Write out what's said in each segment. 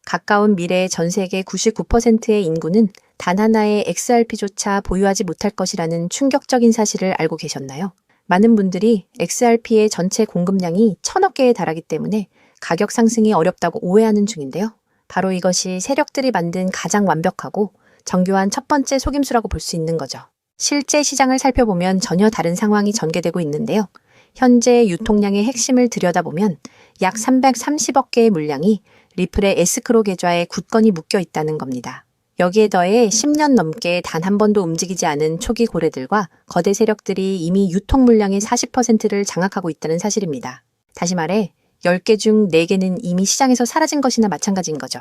가까운 미래 전 세계 99%의 인구는 단 하나의 XRP조차 보유하지 못할 것이라는 충격적인 사실을 알고 계셨나요? 많은 분들이 XRP의 전체 공급량이 1000억 개에 달하기 때문에 가격 상승이 어렵다고 오해하는 중인데요. 바로 이것이 세력들이 만든 가장 완벽하고 정교한 첫 번째 속임수라고 볼 수 있는 거죠. 실제 시장을 살펴보면 전혀 다른 상황이 전개되고 있는데요. 현재 유통량의 핵심을 들여다보면 약 330억 개의 물량이 리플의 에스크로 계좌에 굳건히 묶여 있다는 겁니다. 여기에 더해 10년 넘게 단 한 번도 움직이지 않은 초기 고래들과 거대 세력들이 이미 유통 물량의 40%를 장악하고 있다는 사실입니다. 다시 말해 10개 중 4개는 이미 시장에서 사라진 것이나 마찬가지인 거죠.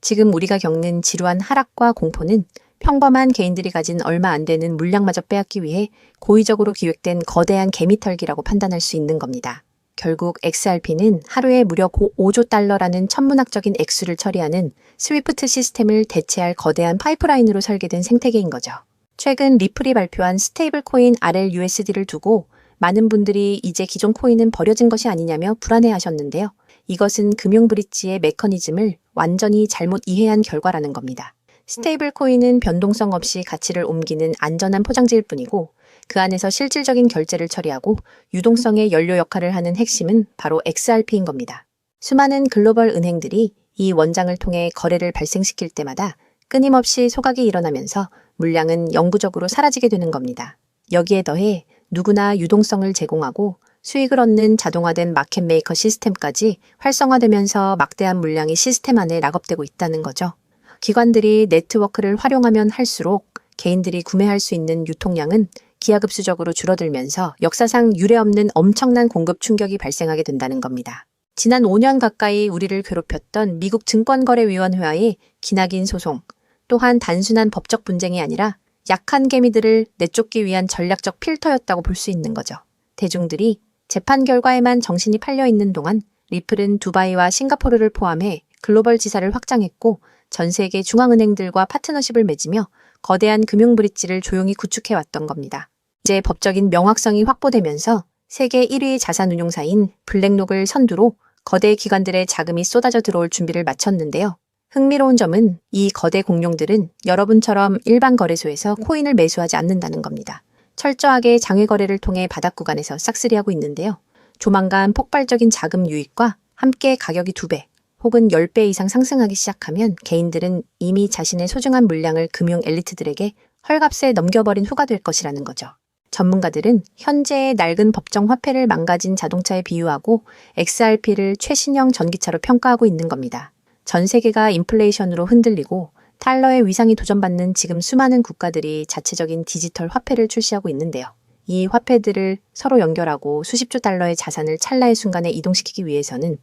지금 우리가 겪는 지루한 하락과 공포는 평범한 개인들이 가진 얼마 안 되는 물량마저 빼앗기 위해 고의적으로 기획된 거대한 개미털기라고 판단할 수 있는 겁니다. 결국 XRP는 하루에 무려 5조 달러라는 천문학적인 액수를 처리하는 스위프트 시스템을 대체할 거대한 파이프라인으로 설계된 생태계인 거죠. 최근 리플이 발표한 스테이블 코인 RLUSD를 두고 많은 분들이 이제 기존 코인은 버려진 것이 아니냐며 불안해하셨는데요. 이것은 금융 브릿지의 메커니즘을 완전히 잘못 이해한 결과라는 겁니다. 스테이블 코인은 변동성 없이 가치를 옮기는 안전한 포장지일 뿐이고 그 안에서 실질적인 결제를 처리하고 유동성의 연료 역할을 하는 핵심은 바로 XRP인 겁니다. 수많은 글로벌 은행들이 이 원장을 통해 거래를 발생시킬 때마다 끊임없이 소각이 일어나면서 물량은 영구적으로 사라지게 되는 겁니다. 여기에 더해 누구나 유동성을 제공하고 수익을 얻는 자동화된 마켓 메이커 시스템까지 활성화되면서 막대한 물량이 시스템 안에 락업되고 있다는 거죠. 기관들이 네트워크를 활용하면 할수록 개인들이 구매할 수 있는 유통량은 기하급수적으로 줄어들면서 역사상 유례없는 엄청난 공급 충격이 발생하게 된다는 겁니다. 지난 5년 가까이 우리를 괴롭혔던 미국 증권거래위원회와의 기나긴 소송, 또한 단순한 법적 분쟁이 아니라 약한 개미들을 내쫓기 위한 전략적 필터였다고 볼 수 있는 거죠. 대중들이 재판 결과에만 정신이 팔려 있는 동안 리플은 두바이와 싱가포르를 포함해 글로벌 지사를 확장했고 전 세계 중앙은행들과 파트너십을 맺으며 거대한 금융 브릿지를 조용히 구축해왔던 겁니다. 이제 법적인 명확성이 확보되면서 세계 1위 자산운용사인 블랙록을 선두로 거대 기관들의 자금이 쏟아져 들어올 준비를 마쳤는데요. 흥미로운 점은 이 거대 공룡들은 여러분처럼 일반 거래소에서 코인을 매수하지 않는다는 겁니다. 철저하게 장외 거래를 통해 바닥 구간에서 싹쓸이하고 있는데요. 조만간 폭발적인 자금 유입과 함께 가격이 2배 혹은 10배 이상 상승하기 시작하면 개인들은 이미 자신의 소중한 물량을 금융 엘리트들에게 헐값에 넘겨버린 후가 될 것이라는 거죠. 전문가들은 현재의 낡은 법정 화폐를 망가진 자동차에 비유하고 XRP를 최신형 전기차로 평가하고 있는 겁니다. 전 세계가 인플레이션으로 흔들리고 달러의 위상이 도전받는 지금 수많은 국가들이 자체적인 디지털 화폐를 출시하고 있는데요. 이 화폐들을 서로 연결하고 수십조 달러의 자산을 찰나의 순간에 이동시키기 위해서는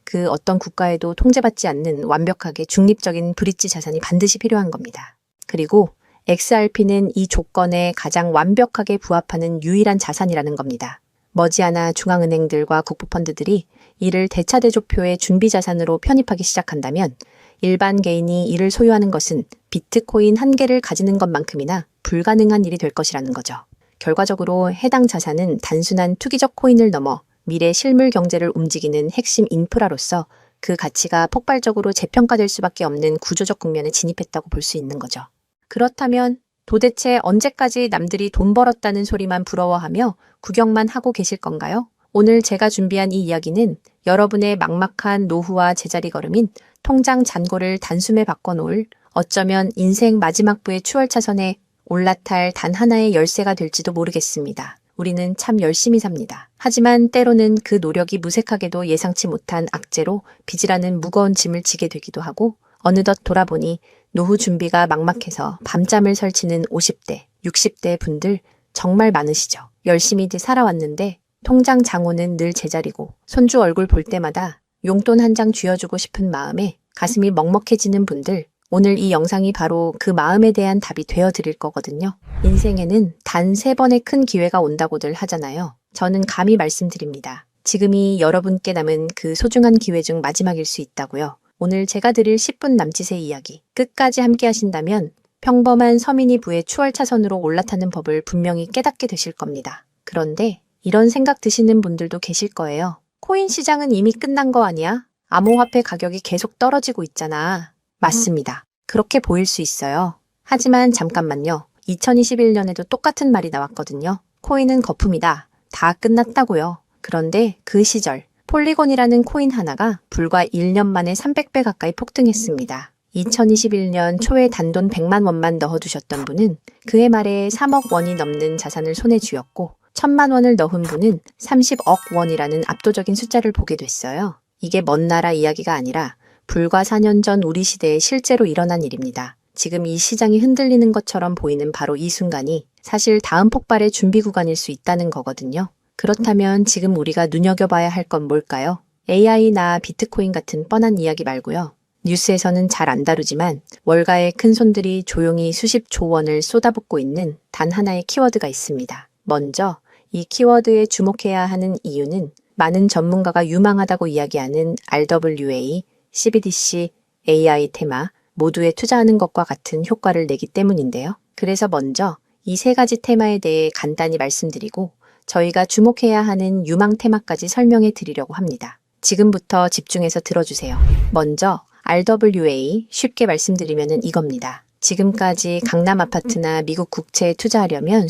그 어떤 국가에도 통제받지 않는 완벽하게 중립적인 브릿지 자산이 반드시 필요한 겁니다. 그리고 XRP는 이 조건에 가장 완벽하게 부합하는 유일한 자산이라는 겁니다. 머지않아 중앙은행들과 국부펀드들이 이를 대차대조표의 준비자산으로 편입하기 시작한다면 일반 개인이 이를 소유하는 것은 비트코인 한 개를 가지는 것만큼이나 불가능한 일이 될 것이라는 거죠. 결과적으로 해당 자산은 단순한 투기적 코인을 넘어 미래 실물 경제를 움직이는 핵심 인프라로서 그 가치가 폭발적으로 재평가될 수밖에 없는 구조적 국면에 진입했다고 볼 수 있는 거죠. 그렇다면 도대체 언제까지 남들이 돈 벌었다는 소리만 부러워하며 구경만 하고 계실 건가요? 오늘 제가 준비한 이 이야기는 여러분의 막막한 노후와 제자리 걸음인 통장 잔고를 단숨에 바꿔놓을 어쩌면 인생 마지막 부의 추월차선에 올라탈 단 하나의 열쇠가 될지도 모르겠습니다. 우리는 참 열심히 삽니다. 하지만 때로는 그 노력이 무색하게도 예상치 못한 악재로 빚이라는 무거운 짐을 지게 되기도 하고 어느덧 돌아보니 노후 준비가 막막해서 밤잠을 설치는 50대, 60대 분들 정말 많으시죠. 열심히들 살아왔는데 통장 잔고는 늘 제자리고 손주 얼굴 볼 때마다 용돈 한 장 쥐어주고 싶은 마음에 가슴이 먹먹해지는 분들, 오늘 이 영상이 바로 그 마음에 대한 답이 되어드릴 거거든요. 인생에는 단 3번의 큰 기회가 온다고들 하잖아요. 저는 감히 말씀드립니다. 지금이 여러분께 남은 그 소중한 기회 중 마지막일 수 있다고요. 오늘 제가 드릴 10분 남짓의 이야기 끝까지 함께 하신다면 평범한 서민이 부의 추월차선으로 올라타는 법을 분명히 깨닫게 되실 겁니다. 그런데 이런 생각 드시는 분들도 계실 거예요. 코인 시장은 이미 끝난 거 아니야? 암호화폐 가격이 계속 떨어지고 있잖아. 맞습니다. 그렇게 보일 수 있어요. 하지만 잠깐만요. 2021년에도 똑같은 말이 나왔거든요. 코인은 거품이다. 다 끝났다고요. 그런데 그 시절 폴리곤이라는 코인 하나가 불과 1년 만에 300배 가까이 폭등했습니다. 2021년 초에 단돈 100만 원만 넣어두셨던 분은 그해 말에 3억 원이 넘는 자산을 손에 쥐었고 1000만 원을 넣은 분은 30억 원이라는 압도적인 숫자를 보게 됐어요. 이게 먼 나라 이야기가 아니라 불과 4년 전 우리 시대에 실제로 일어난 일입니다. 지금 이 시장이 흔들리는 것처럼 보이는 바로 이 순간이 사실 다음 폭발의 준비 구간일 수 있다는 거거든요. 그렇다면 지금 우리가 눈여겨봐야 할 건 뭘까요? AI나 비트코인 같은 뻔한 이야기 말고요. 뉴스에서는 잘 안 다루지만 월가의 큰 손들이 조용히 수십조 원을 쏟아붓고 있는 단 하나의 키워드가 있습니다. 먼저 이 키워드에 주목해야 하는 이유는 많은 전문가가 유망하다고 이야기하는 RWA, CBDC, AI 테마 모두에 투자하는 것과 같은 효과를 내기 때문인데요. 그래서 먼저 이 세 가지 테마에 대해 간단히 말씀드리고 저희가 주목해야 하는 유망 테마까지 설명해 드리려고 합니다. 지금부터 집중해서 들어주세요. 먼저 RWA 쉽게 말씀드리면 이겁니다. 지금까지 강남 아파트나 미국 국채에 투자하려면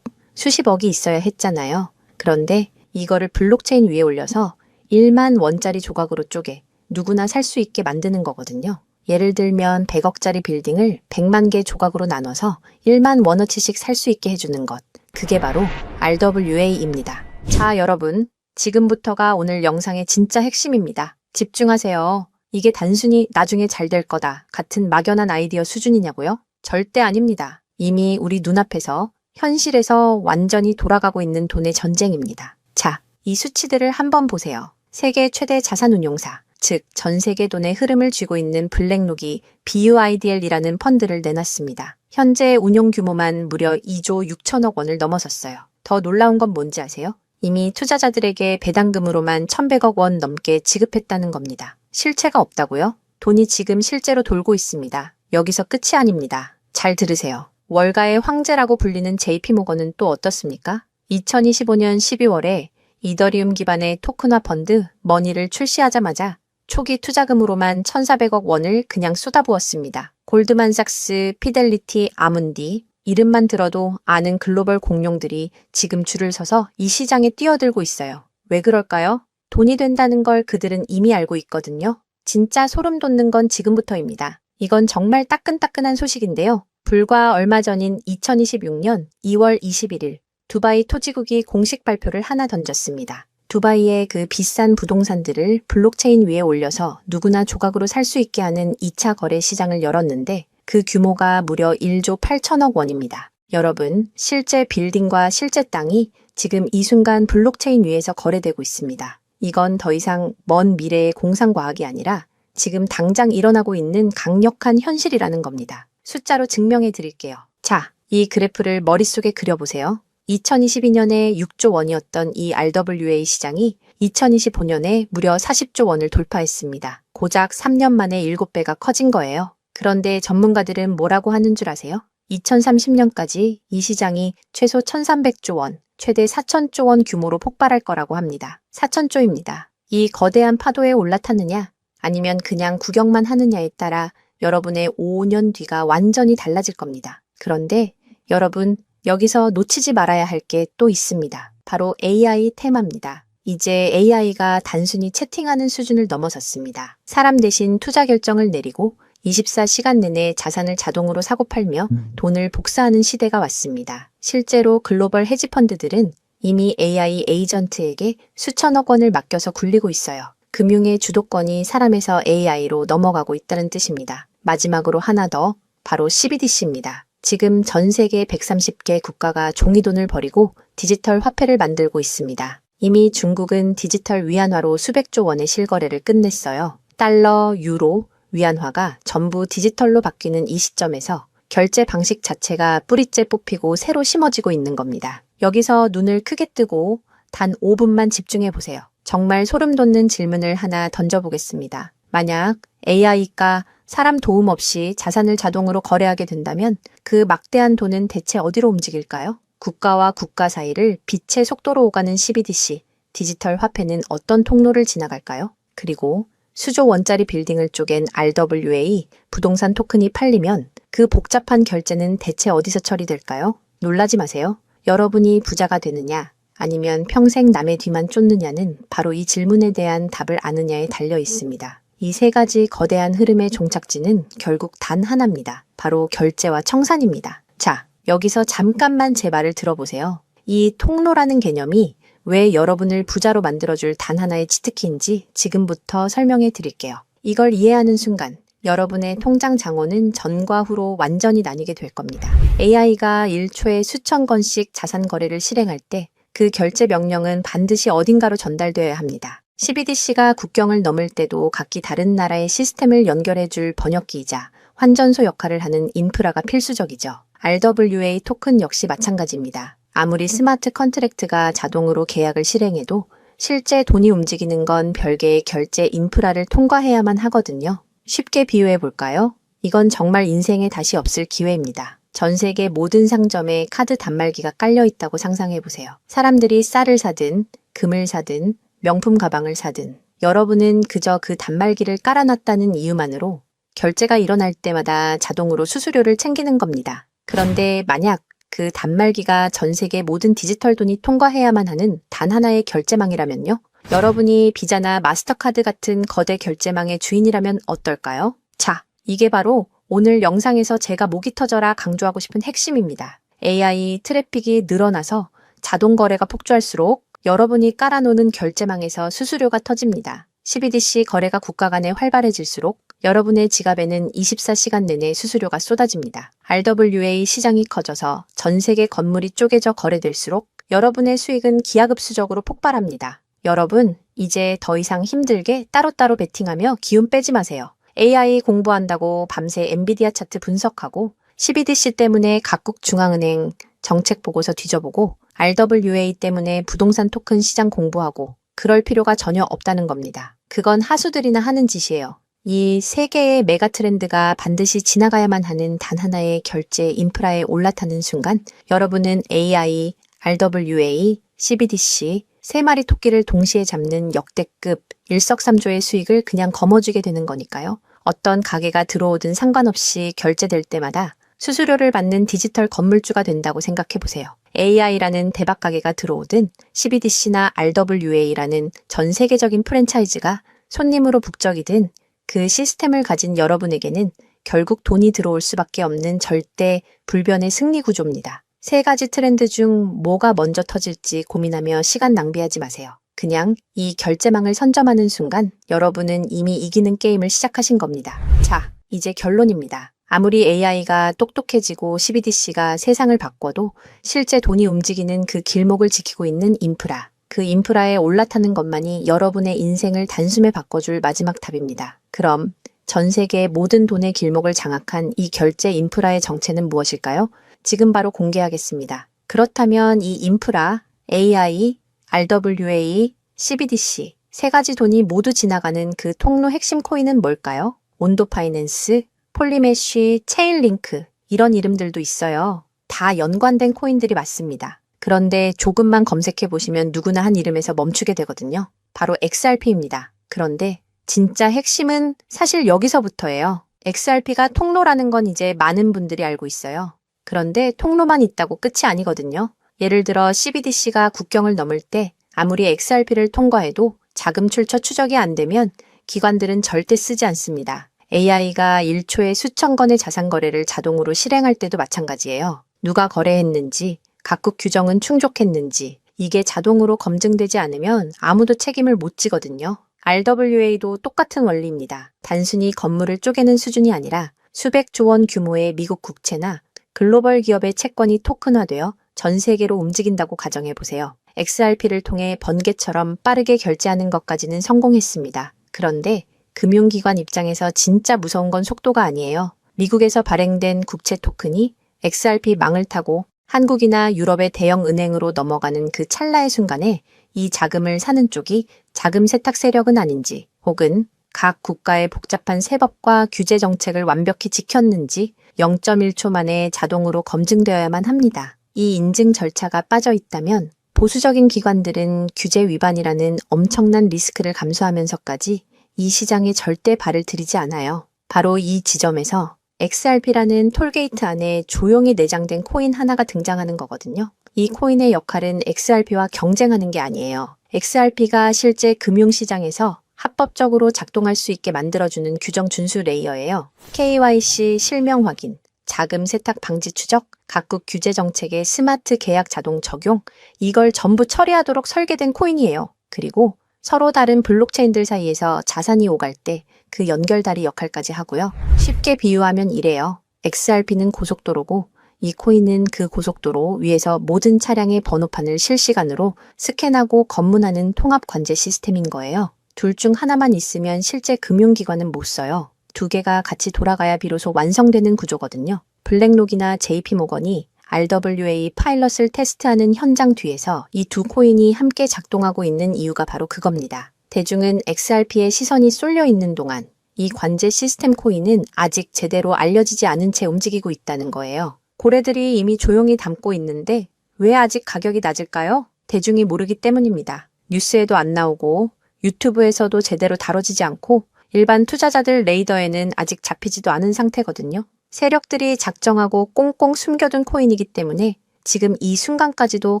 수십억이 있어야 했잖아요. 그런데 이거를 블록체인 위에 올려서 1만 원짜리 조각으로 쪼개 누구나 살 수 있게 만드는 거거든요. 예를 들면 100억짜리 빌딩을 100만 개 조각으로 나눠서 1만 원어치씩 살 수 있게 해주는 것. 그게 바로 RWA입니다. 자, 여러분. 지금부터가 오늘 영상의 진짜 핵심입니다. 집중하세요. 이게 단순히 나중에 잘 될 거다 같은 막연한 아이디어 수준이냐고요? 절대 아닙니다. 이미 우리 눈앞에서 현실에서 완전히 돌아가고 있는 돈의 전쟁입니다. 자, 이 수치들을 한번 보세요. 세계 최대 자산운용사, 즉 전 세계 돈의 흐름을 쥐고 있는 블랙록이 BUIDL이라는 펀드를 내놨습니다. 현재 운용 규모만 무려 2조 6천억 원을 넘어섰어요. 더 놀라운 건 뭔지 아세요? 이미 투자자들에게 배당금으로만 1,100억 원 넘게 지급했다는 겁니다. 실체가 없다고요? 돈이 지금 실제로 돌고 있습니다. 여기서 끝이 아닙니다. 잘 들으세요. 월가의 황제라고 불리는 JP모건은 또 어떻습니까? 2025년 12월에 이더리움 기반의 토큰화 펀드 머니를 출시하자마자 초기 투자금으로만 1,400억 원을 그냥 쏟아부었습니다. 골드만삭스, 피델리티, 아문디 이름만 들어도 아는 글로벌 공룡들이 지금 줄을 서서 이 시장에 뛰어들고 있어요. 왜 그럴까요? 돈이 된다는 걸 그들은 이미 알고 있거든요. 진짜 소름 돋는 건 지금부터입니다. 이건 정말 따끈따끈한 소식인데요. 불과 얼마 전인 2026년 2월 21일 두바이 토지국이 공식 발표를 하나 던졌습니다. 두바이의 그 비싼 부동산들을 블록체인 위에 올려서 누구나 조각으로 살 수 있게 하는 2차 거래 시장을 열었는데 그 규모가 무려 1조 8천억 원입니다. 여러분, 실제 빌딩과 실제 땅이 지금 이 순간 블록체인 위에서 거래되고 있습니다. 이건 더 이상 먼 미래의 공상과학이 아니라 지금 당장 일어나고 있는 강력한 현실이라는 겁니다. 숫자로 증명해 드릴게요. 자, 이 그래프를 머릿속에 그려보세요. 2022년에 6조 원이었던 이 RWA 시장이 2025년에 무려 40조 원을 돌파했습니다. 고작 3년 만에 7배가 커진 거예요. 그런데 전문가들은 뭐라고 하는 줄 아세요? 2030년까지 이 시장이 최소 1,300조 원, 최대 4,000조 원 규모로 폭발할 거라고 합니다. 4,000조입니다. 이 거대한 파도에 올라탔느냐, 아니면 그냥 구경만 하느냐에 따라 여러분의 5년 뒤가 완전히 달라질 겁니다. 그런데 여러분, 여기서 놓치지 말아야 할 게 또 있습니다. 바로 AI 테마입니다. 이제 AI가 단순히 채팅하는 수준을 넘어섰습니다. 사람 대신 투자 결정을 내리고 24시간 내내 자산을 자동으로 사고 팔며 돈을 복사하는 시대가 왔습니다. 실제로 글로벌 헤지펀드들은 이미 AI 에이전트에게 수천억 원을 맡겨서 굴리고 있어요. 금융의 주도권이 사람에서 AI로 넘어가고 있다는 뜻입니다. 마지막으로 하나 더, 바로 CBDC입니다. 지금 전 세계 130개 국가가 종이돈을 버리고 디지털 화폐를 만들고 있습니다. 이미 중국은 디지털 위안화로 수백조 원의 실거래를 끝냈어요. 달러, 유로, 위안화가 전부 디지털로 바뀌는 이 시점에서 결제 방식 자체가 뿌리째 뽑히고 새로 심어지고 있는 겁니다. 여기서 눈을 크게 뜨고 단 5분만 집중해 보세요. 정말 소름 돋는 질문을 하나 던져보겠습니다. 만약 AI가 사람 도움 없이 자산을 자동으로 거래하게 된다면 그 막대한 돈은 대체 어디로 움직일까요? 국가와 국가 사이를 빛의 속도로 오가는 CBDC, 디지털 화폐는 어떤 통로를 지나갈까요? 그리고 수조 원짜리 빌딩을 쪼갠 RWA 부동산 토큰이 팔리면 그 복잡한 결제는 대체 어디서 처리될까요? 놀라지 마세요. 여러분이 부자가 되느냐, 아니면 평생 남의 뒤만 쫓느냐는 바로 이 질문에 대한 답을 아느냐에 달려 있습니다. 이 세 가지 거대한 흐름의 종착지는 결국 단 하나입니다. 바로 결제와 청산입니다. 자, 여기서 잠깐만 제 말을 들어보세요. 이 통로라는 개념이 왜 여러분을 부자로 만들어줄 단 하나의 치트키인지 지금부터 설명해 드릴게요. 이걸 이해하는 순간 여러분의 통장 잔고는 전과 후로 완전히 나뉘게 될 겁니다. AI가 1초에 수천 건씩 자산 거래를 실행할 때 그 결제 명령은 반드시 어딘가로 전달되어야 합니다. CBDC가 국경을 넘을 때도 각기 다른 나라의 시스템을 연결해줄 번역기이자 환전소 역할을 하는 인프라가 필수적이죠. RWA 토큰 역시 마찬가지입니다. 아무리 스마트 컨트랙트가 자동으로 계약을 실행해도 실제 돈이 움직이는 건 별개의 결제 인프라를 통과해야만 하거든요. 쉽게 비유해 볼까요? 이건 정말 인생에 다시 없을 기회입니다. 전 세계 모든 상점에 카드 단말기가 깔려 있다고 상상해 보세요. 사람들이 쌀을 사든, 금을 사든, 명품 가방을 사든, 여러분은 그저 그 단말기를 깔아놨다는 이유만으로 결제가 일어날 때마다 자동으로 수수료를 챙기는 겁니다. 그런데 만약 그 단말기가 전 세계 모든 디지털 돈이 통과해야만 하는 단 하나의 결제망이라면요? 여러분이 비자나 마스터카드 같은 거대 결제망의 주인이라면 어떨까요? 자, 이게 바로 오늘 영상에서 제가 목이 터져라 강조하고 싶은 핵심입니다. AI 트래픽이 늘어나서 자동 거래가 폭주할수록 여러분이 깔아놓는 결제망에서 수수료가 터집니다. CBDC 거래가 국가 간에 활발해질수록 여러분의 지갑에는 24시간 내내 수수료가 쏟아집니다. RWA 시장이 커져서 전 세계 건물이 쪼개져 거래될수록 여러분의 수익은 기하급수적으로 폭발합니다. 여러분, 이제 더 이상 힘들게 따로따로 베팅하며 기운 빼지 마세요. AI 공부한다고 밤새 엔비디아 차트 분석하고 CBDC 때문에 각국 중앙은행 정책 보고서 뒤져보고 RWA 때문에 부동산 토큰 시장 공부하고 그럴 필요가 전혀 없다는 겁니다. 그건 하수들이나 하는 짓이에요. 이 세 개의 메가 트렌드가 반드시 지나가야만 하는 단 하나의 결제 인프라에 올라타는 순간 여러분은 AI, RWA, CBDC 세 마리 토끼를 동시에 잡는 역대급 일석삼조의 수익을 그냥 거머쥐게 되는 거니까요. 어떤 가게가 들어오든 상관없이 결제될 때마다 수수료를 받는 디지털 건물주가 된다고 생각해 보세요. AI라는 대박 가게가 들어오든 CBDC나 RWA라는 전 세계적인 프랜차이즈가 손님으로 북적이든 그 시스템을 가진 여러분에게는 결국 돈이 들어올 수밖에 없는 절대 불변의 승리 구조입니다. 세 가지 트렌드 중 뭐가 먼저 터질지 고민하며 시간 낭비하지 마세요. 그냥 이 결제망을 선점하는 순간 여러분은 이미 이기는 게임을 시작하신 겁니다. 자, 이제 결론입니다. 아무리 AI가 똑똑해지고 CBDC가 세상을 바꿔도 실제 돈이 움직이는 그 길목을 지키고 있는 인프라, 그 인프라에 올라타는 것만이 여러분의 인생을 단숨에 바꿔줄 마지막 탑입니다. 그럼 전 세계의 모든 돈의 길목을 장악한 이 결제 인프라의 정체는 무엇일까요? 지금 바로 공개하겠습니다. 그렇다면 이 인프라, AI, RWA, CBDC 세 가지 돈이 모두 지나가는 그 통로 핵심 코인은 뭘까요? 온도 파이낸스, 폴리메쉬, 체인링크 이런 이름들도 있어요. 다 연관된 코인들이 맞습니다. 그런데 조금만 검색해 보시면 누구나 한 이름에서 멈추게 되거든요. 바로 XRP입니다. 그런데 진짜 핵심은 사실 여기서부터예요. XRP가 통로라는 건 이제 많은 분들이 알고 있어요. 그런데 통로만 있다고 끝이 아니거든요. 예를 들어 CBDC가 국경을 넘을 때 아무리 XRP를 통과해도 자금 출처 추적이 안 되면 기관들은 절대 쓰지 않습니다. AI가 1초에 수천 건의 자산 거래를 자동으로 실행할 때도 마찬가지예요. 누가 거래했는지, 각국 규정은 충족했는지 이게 자동으로 검증되지 않으면 아무도 책임을 못 지거든요. RWA도 똑같은 원리입니다. 단순히 건물을 쪼개는 수준이 아니라 수백조 원 규모의 미국 국채나 글로벌 기업의 채권이 토큰화되어 전 세계로 움직인다고 가정해보세요. XRP를 통해 번개처럼 빠르게 결제하는 것까지는 성공했습니다. 그런데 금융기관 입장에서 진짜 무서운 건 속도가 아니에요. 미국에서 발행된 국채 토큰이 XRP 망을 타고 한국이나 유럽의 대형 은행으로 넘어가는 그 찰나의 순간에 이 자금을 사는 쪽이 자금 세탁 세력은 아닌지 혹은 각 국가의 복잡한 세법과 규제 정책을 완벽히 지켰는지 0.1초 만에 자동으로 검증되어야만 합니다. 이 인증 절차가 빠져 있다면 보수적인 기관들은 규제 위반이라는 엄청난 리스크를 감수하면서까지 이 시장에 절대 발을 들이지 않아요. 바로 이 지점에서 XRP라는 톨게이트 안에 조용히 내장된 코인 하나가 등장하는 거거든요. 이 코인의 역할은 XRP와 경쟁하는 게 아니에요. XRP가 실제 금융시장에서 합법적으로 작동할 수 있게 만들어주는 규정 준수 레이어예요. KYC 실명 확인, 자금 세탁 방지 추적, 각국 규제 정책의 스마트 계약 자동 적용, 이걸 전부 처리하도록 설계된 코인이에요. 그리고 서로 다른 블록체인들 사이에서 자산이 오갈 때 그 연결다리 역할까지 하고요. 쉽게 비유하면 이래요. XRP는 고속도로고 이 코인은 그 고속도로 위에서 모든 차량의 번호판을 실시간으로 스캔하고 검문하는 통합 관제 시스템인 거예요. 둘 중 하나만 있으면 실제 금융기관은 못 써요. 두 개가 같이 돌아가야 비로소 완성되는 구조거든요. 블랙록이나 JP모건이 RWA 파일럿을 테스트하는 현장 뒤에서 이 두 코인이 함께 작동하고 있는 이유가 바로 그겁니다. 대중은 XRP에 시선이 쏠려 있는 동안 이 관제 시스템 코인은 아직 제대로 알려지지 않은 채 움직이고 있다는 거예요. 고래들이 이미 조용히 담고 있는데 왜 아직 가격이 낮을까요? 대중이 모르기 때문입니다. 뉴스에도 안 나오고 유튜브에서도 제대로 다뤄지지 않고 일반 투자자들 레이더에는 아직 잡히지도 않은 상태거든요. 세력들이 작정하고 꽁꽁 숨겨둔 코인이기 때문에 지금 이 순간까지도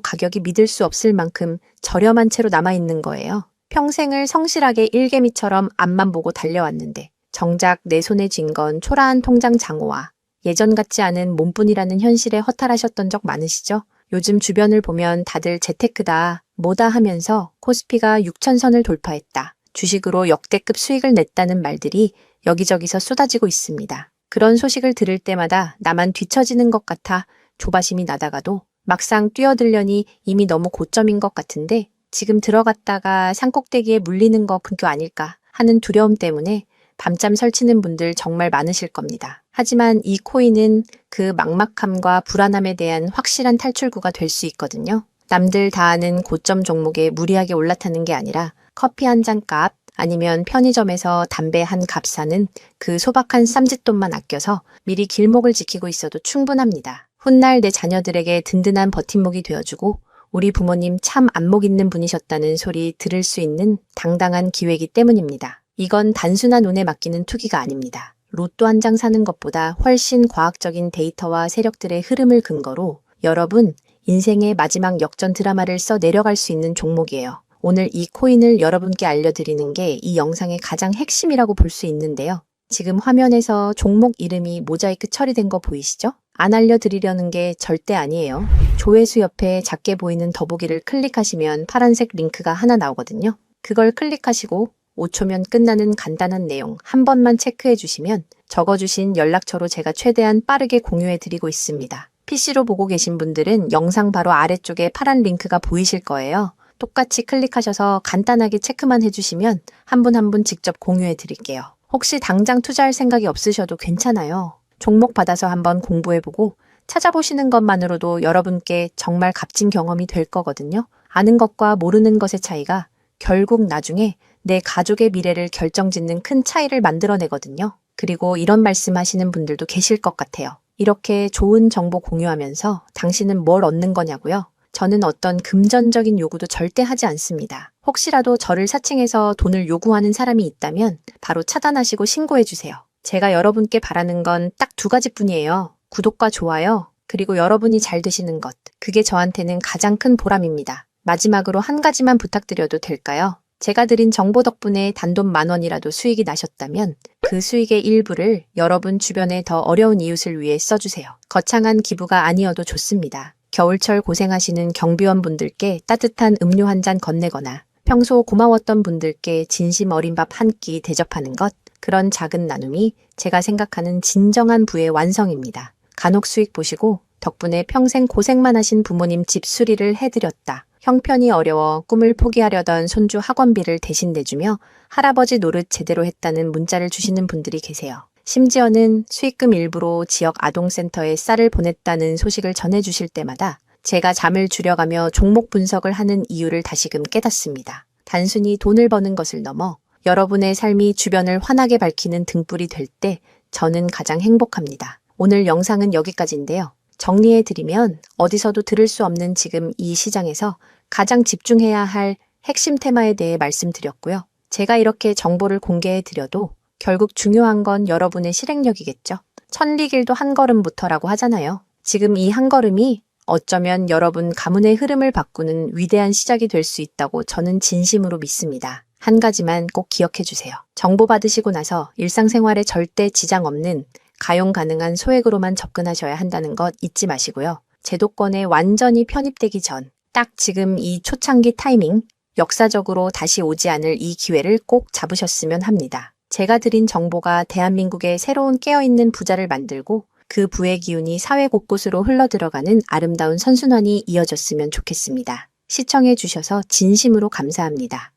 가격이 믿을 수 없을 만큼 저렴한 채로 남아있는 거예요. 평생을 성실하게 일개미처럼 앞만 보고 달려왔는데 정작 내 손에 쥔 건 초라한 통장 잔고와 예전 같지 않은 몸뿐이라는 현실에 허탈하셨던 적 많으시죠? 요즘 주변을 보면 다들 재테크다, 뭐다 하면서 코스피가 6,000선을 돌파했다, 주식으로 역대급 수익을 냈다는 말들이 여기저기서 쏟아지고 있습니다. 그런 소식을 들을 때마다 나만 뒤처지는 것 같아 조바심이 나다가도 막상 뛰어들려니 이미 너무 고점인 것 같은데 지금 들어갔다가 산꼭대기에 물리는 거 근교 아닐까 하는 두려움 때문에 밤잠 설치는 분들 정말 많으실 겁니다. 하지만 이 코인은 그 막막함과 불안함에 대한 확실한 탈출구가 될 수 있거든요. 남들 다 아는 고점 종목에 무리하게 올라타는 게 아니라 커피 한 잔 값 아니면 편의점에서 담배 한 값 사는 그 소박한 쌈짓돈만 아껴서 미리 길목을 지키고 있어도 충분합니다. 훗날 내 자녀들에게 든든한 버팀목이 되어주고 우리 부모님 참 안목 있는 분이셨다는 소리 들을 수 있는 당당한 기회이기 때문입니다. 이건 단순한 운에 맡기는 투기가 아닙니다. 로또 한 장 사는 것보다 훨씬 과학적인 데이터와 세력들의 흐름을 근거로 여러분 인생의 마지막 역전 드라마를 써 내려갈 수 있는 종목이에요. 오늘 이 코인을 여러분께 알려드리는 게 이 영상의 가장 핵심이라고 볼 수 있는데요. 지금 화면에서 종목 이름이 모자이크 처리된 거 보이시죠? 안 알려드리려는 게 절대 아니에요. 조회수 옆에 작게 보이는 더보기를 클릭하시면 파란색 링크가 하나 나오거든요. 그걸 클릭하시고 5초면 끝나는 간단한 내용 한 번만 체크해 주시면 적어주신 연락처로 제가 최대한 빠르게 공유해 드리고 있습니다. PC로 보고 계신 분들은 영상 바로 아래쪽에 파란 링크가 보이실 거예요. 똑같이 클릭하셔서 간단하게 체크만 해주시면 한 분 한 분 직접 공유해 드릴게요. 혹시 당장 투자할 생각이 없으셔도 괜찮아요. 종목 받아서 한번 공부해보고 찾아보시는 것만으로도 여러분께 정말 값진 경험이 될 거거든요. 아는 것과 모르는 것의 차이가 결국 나중에 내 가족의 미래를 결정짓는 큰 차이를 만들어내거든요. 그리고 이런 말씀하시는 분들도 계실 것 같아요. 이렇게 좋은 정보 공유하면서 당신은 뭘 얻는 거냐고요? 저는 어떤 금전적인 요구도 절대 하지 않습니다. 혹시라도 저를 사칭해서 돈을 요구하는 사람이 있다면 바로 차단하시고 신고해주세요. 제가 여러분께 바라는 건 딱 두 가지뿐이에요. 구독과 좋아요, 그리고 여러분이 잘 되시는 것. 그게 저한테는 가장 큰 보람입니다. 마지막으로 한 가지만 부탁드려도 될까요? 제가 드린 정보 덕분에 단돈 10,000원이라도 수익이 나셨다면 그 수익의 일부를 여러분 주변에 더 어려운 이웃을 위해 써주세요. 거창한 기부가 아니어도 좋습니다. 겨울철 고생하시는 경비원분들께 따뜻한 음료 한 잔 건네거나 평소 고마웠던 분들께 진심 어린 밥 한 끼 대접하는 것, 그런 작은 나눔이 제가 생각하는 진정한 부의 완성입니다. 간혹 수익 보시고 덕분에 평생 고생만 하신 부모님 집 수리를 해드렸다. 형편이 어려워 꿈을 포기하려던 손주 학원비를 대신 내주며 할아버지 노릇 제대로 했다는 문자를 주시는 분들이 계세요. 심지어는 수익금 일부로 지역 아동센터에 쌀을 보냈다는 소식을 전해주실 때마다 제가 잠을 줄여가며 종목 분석을 하는 이유를 다시금 깨닫습니다. 단순히 돈을 버는 것을 넘어 여러분의 삶이 주변을 환하게 밝히는 등불이 될 때 저는 가장 행복합니다. 오늘 영상은 여기까지인데요. 정리해드리면 어디서도 들을 수 없는 지금 이 시장에서 가장 집중해야 할 핵심 테마에 대해 말씀드렸고요. 제가 이렇게 정보를 공개해 드려도 결국 중요한 건 여러분의 실행력이겠죠. 천리길도 한 걸음부터라고 하잖아요. 지금 이 한 걸음이 어쩌면 여러분 가문의 흐름을 바꾸는 위대한 시작이 될 수 있다고 저는 진심으로 믿습니다. 한 가지만 꼭 기억해 주세요. 정보 받으시고 나서 일상생활에 절대 지장 없는 가용 가능한 소액으로만 접근하셔야 한다는 것 잊지 마시고요. 제도권에 완전히 편입되기 전, 딱 지금 이 초창기 타이밍, 역사적으로 다시 오지 않을 이 기회를 꼭 잡으셨으면 합니다. 제가 드린 정보가 대한민국의 새로운 깨어있는 부자를 만들고 그 부의 기운이 사회 곳곳으로 흘러들어가는 아름다운 선순환이 이어졌으면 좋겠습니다. 시청해 주셔서 진심으로 감사합니다.